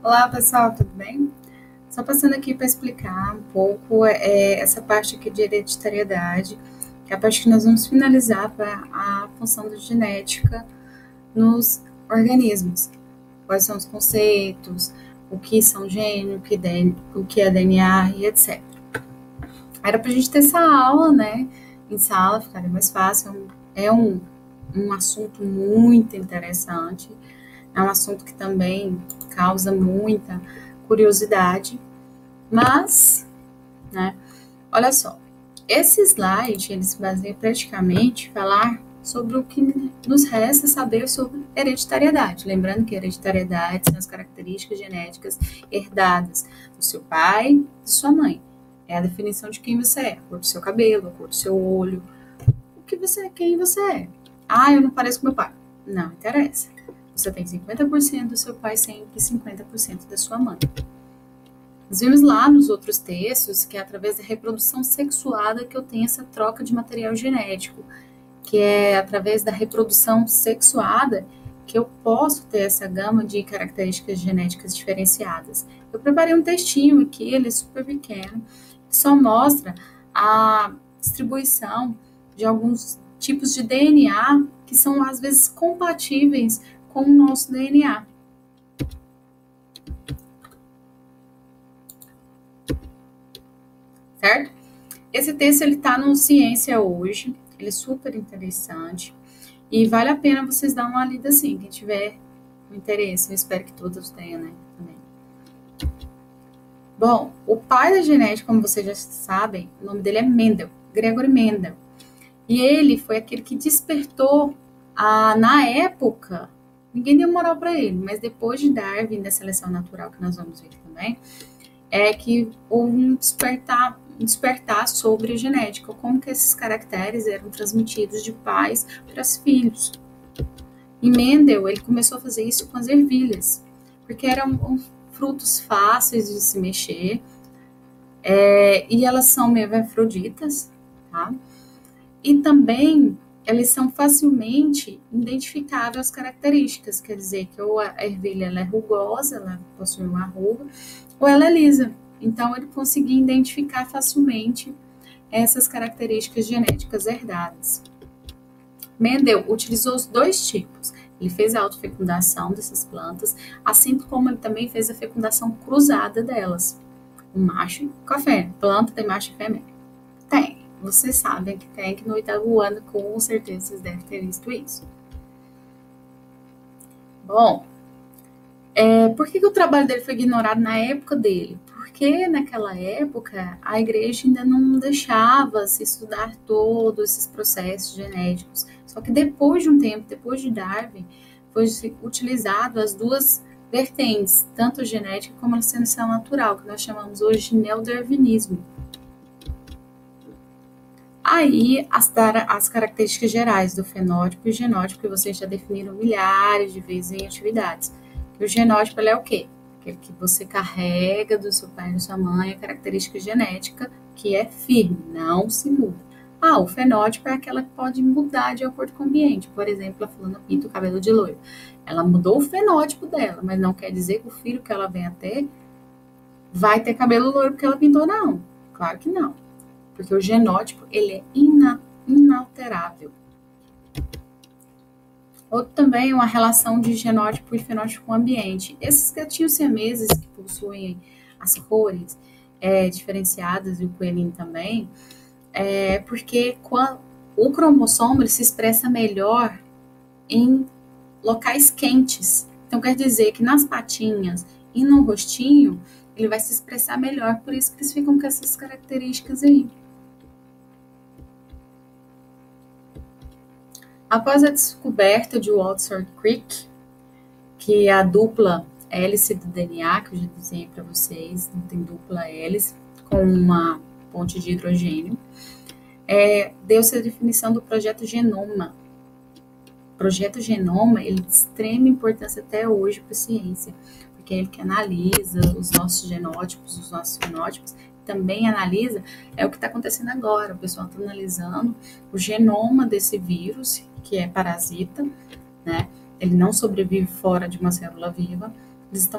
Olá, pessoal, tudo bem? Só passando aqui para explicar um pouco essa parte aqui de hereditariedade, que é a parte que nós vamos finalizar para a função da genética nos organismos. Quais são os conceitos, o que são gene, o que é DNA e etc. Era para a gente ter essa aula, né, em sala, ficaria mais fácil. É um assunto muito interessante, é um assunto que também causa muita curiosidade, mas, né, olha só, esse slide, ele se baseia praticamente em falar sobre o que nos resta saber sobre hereditariedade. Lembrando que hereditariedade são as características genéticas herdadas do seu pai e de sua mãe. É a definição de quem você é, a cor do seu cabelo, a cor do seu olho, o que você é, quem você é. Ah, eu não pareço com meu pai. Não interessa. Você tem 50% do seu pai sempre e 50% da sua mãe. Nós vimos lá nos outros textos que é através da reprodução sexuada que eu tenho essa troca de material genético, que é através da reprodução sexuada que eu posso ter essa gama de características genéticas diferenciadas. Eu preparei um textinho aqui, ele é super pequeno, que só mostra a distribuição de alguns tipos de DNA que são às vezes compatíveis com o nosso DNA. Certo? Esse texto ele está no Ciência Hoje, ele é super interessante e vale a pena vocês dar uma lida assim, quem tiver interesse, eu espero que todos tenham, né? Também. Bom, o pai da genética, como vocês já sabem, o nome dele é Mendel, Gregory Mendel, e ele foi aquele que despertou, na época, ninguém deu moral para ele, mas depois de Darwin, da seleção natural, que nós vamos ver também, é que houve um despertar sobre a genética, como que esses caracteres eram transmitidos de pais para os filhos. E Mendel, ele começou a fazer isso com as ervilhas, porque eram frutos fáceis de se mexer, e elas são meio hermafroditas, tá? E também elas são facilmente identificáveis as características, quer dizer que ou a ervilha ela é rugosa, ela possui uma ruga, ou ela é lisa. Então ele conseguia identificar facilmente essas características genéticas herdadas. Mendel utilizou os dois tipos. Ele fez a autofecundação dessas plantas, assim como ele também fez a fecundação cruzada delas. O macho com a fêmea. Planta tem macho e fêmea? Tem. Vocês sabem que tem, que no 8º ano, com certeza, vocês devem ter visto isso. Bom, por que o trabalho dele foi ignorado na época dele? Porque naquela época a igreja ainda não deixava se estudar todos esses processos genéticos. Só que depois de um tempo, depois de Darwin, foi utilizado as duas vertentes, tanto a genética como a seleção natural, que nós chamamos hoje de neodarwinismo. Aí, as características gerais do fenótipo e genótipo, que vocês já definiram milhares de vezes em atividades. O genótipo é o quê? Aquele que você carrega do seu pai e da sua mãe, a característica genética que é firme, não se muda. O fenótipo é aquela que pode mudar de acordo com o ambiente. Por exemplo, a fulana pinta o cabelo de loiro. Ela mudou o fenótipo dela, mas não quer dizer que o filho que ela venha ter vai ter cabelo loiro porque ela pintou, não. Claro que não. Porque o genótipo, ele é inalterável. Outro também é uma relação de genótipo e fenótipo com o ambiente. Esses gatinhos siameses que possuem as cores diferenciadas, e o coelhinho também, porque o cromossomo ele se expressa melhor em locais quentes. Então, quer dizer que nas patinhas e no rostinho, ele vai se expressar melhor, por isso que eles ficam com essas características aí. Após a descoberta de Walter-Crick, que é a dupla hélice do DNA, que eu já dizia para vocês, não tem dupla hélice, com uma ponte de hidrogênio, deu-se a definição do projeto Genoma. O projeto Genoma, ele é de extrema importância até hoje para a ciência, porque é ele que analisa os nossos genótipos, os nossos fenótipos, também analisa, o que está acontecendo agora. O pessoal está analisando o genoma desse vírus, que é parasita, né? Ele não sobrevive fora de uma célula viva. Eles estão